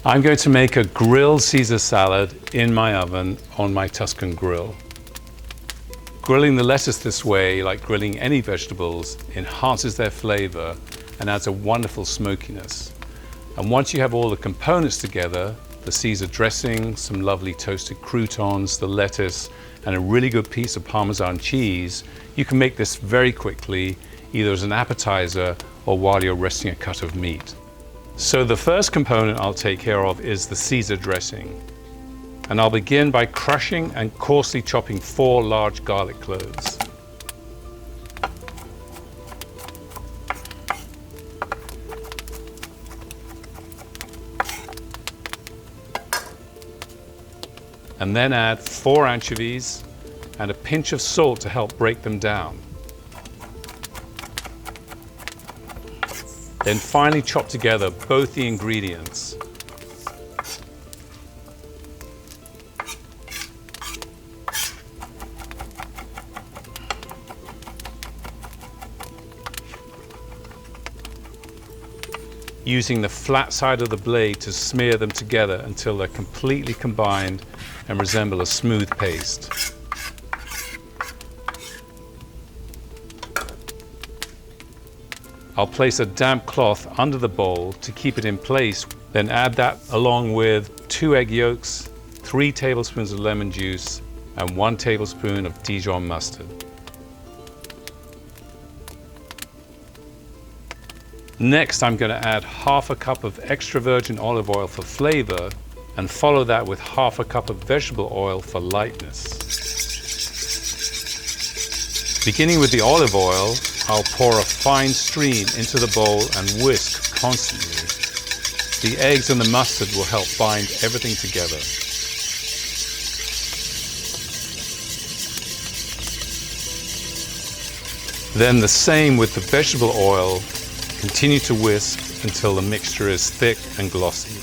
I'm going to make a grilled Caesar salad in my oven on my Tuscan grill. Grilling the lettuce this way, like grilling any vegetables, enhances their flavor and adds a wonderful smokiness. And once you have all the components together, the Caesar dressing, some lovely toasted croutons, the lettuce, and a really good piece of Parmesan cheese, you can make this very quickly, either as an appetizer or while you're resting a cut of meat. So the first component I'll take care of is the Caesar dressing. And I'll begin by crushing and coarsely chopping 4 large garlic cloves. And then add 4 anchovies and a pinch of salt to help break them down. Then finely chop together both the ingredients. Using the flat side of the blade to smear them together until they're completely combined and resemble a smooth paste. I'll place a damp cloth under the bowl to keep it in place, then add that along with 2 egg yolks, 3 tablespoons of lemon juice, and 1 tablespoon of Dijon mustard. Next, I'm going to add half a cup of extra virgin olive oil for flavor, and follow that with half a cup of vegetable oil for lightness. Beginning with the olive oil, I'll pour a fine stream into the bowl and whisk constantly. The eggs and the mustard will help bind everything together. Then the same with the vegetable oil. Continue to whisk until the mixture is thick and glossy.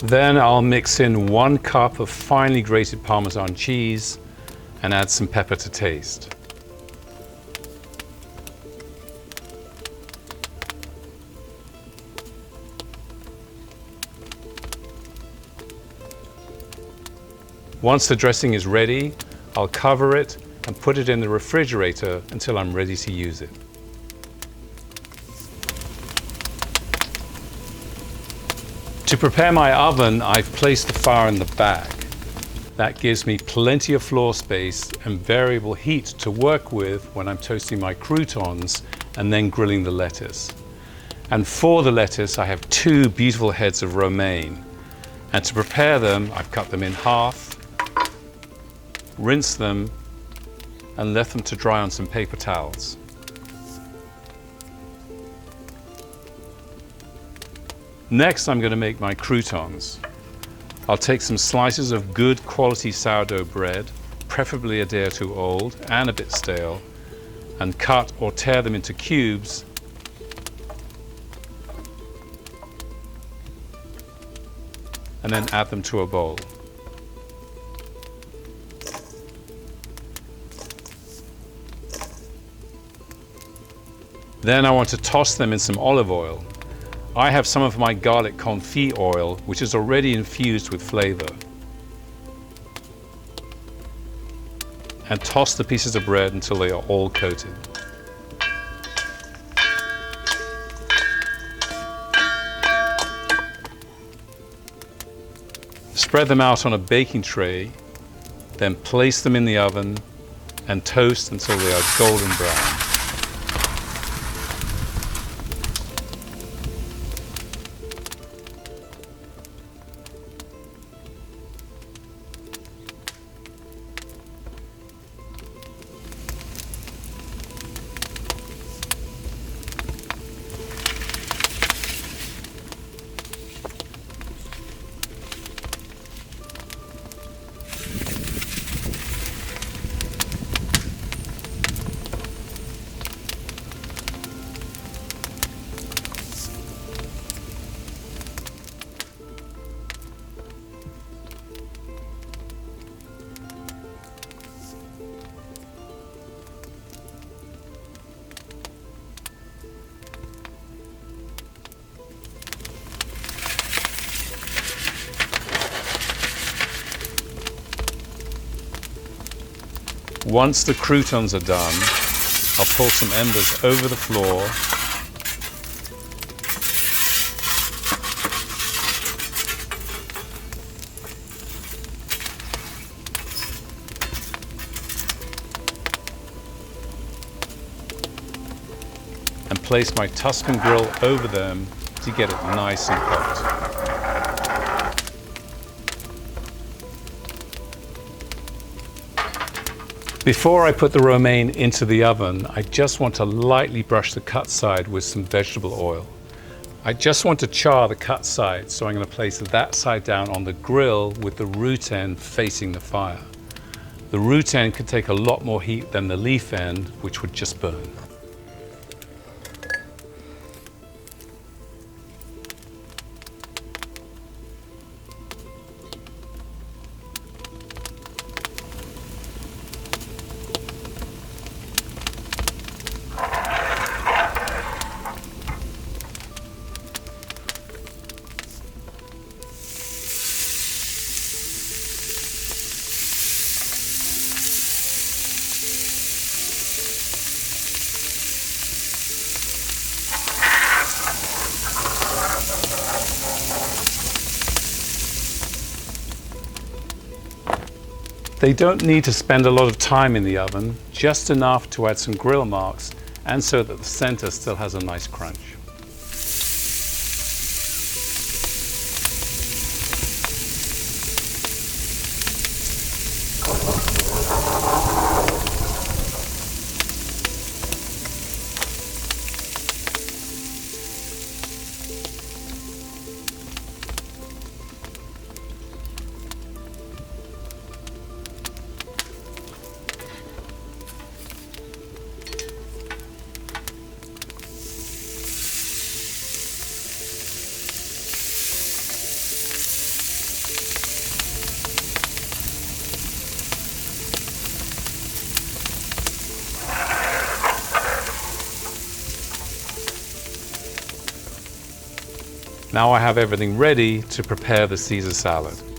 Then I'll mix in 1 cup of finely grated Parmesan cheese and add some pepper to taste. Once the dressing is ready, I'll cover it and put it in the refrigerator until I'm ready to use it. To prepare my oven, I've placed the fire in the back. That gives me plenty of floor space and variable heat to work with when I'm toasting my croutons and then grilling the lettuce. And for the lettuce, I have 2 beautiful heads of romaine. And to prepare them, I've cut them in half, rinsed them, and left them to dry on some paper towels. Next, I'm going to make my croutons. I'll take some slices of good quality sourdough bread, preferably a day or 2 old and a bit stale, and cut or tear them into cubes. And then add them to a bowl. Then I want to toss them in some olive oil. I have some of my garlic confit oil, which is already infused with flavor. And toss the pieces of bread until they are all coated. Spread them out on a baking tray, then place them in the oven and toast until they are golden brown. Once the croutons are done, I'll pull some embers over the floor and place my Tuscan grill over them to get it nice and hot. Before I put the romaine into the oven, I just want to lightly brush the cut side with some vegetable oil. I just want to char the cut side, so I'm going to place that side down on the grill with the root end facing the fire. The root end can take a lot more heat than the leaf end, which would just burn. They don't need to spend a lot of time in the oven, just enough to add some grill marks and so that the center still has a nice crunch. Now I have everything ready to prepare the Caesar salad.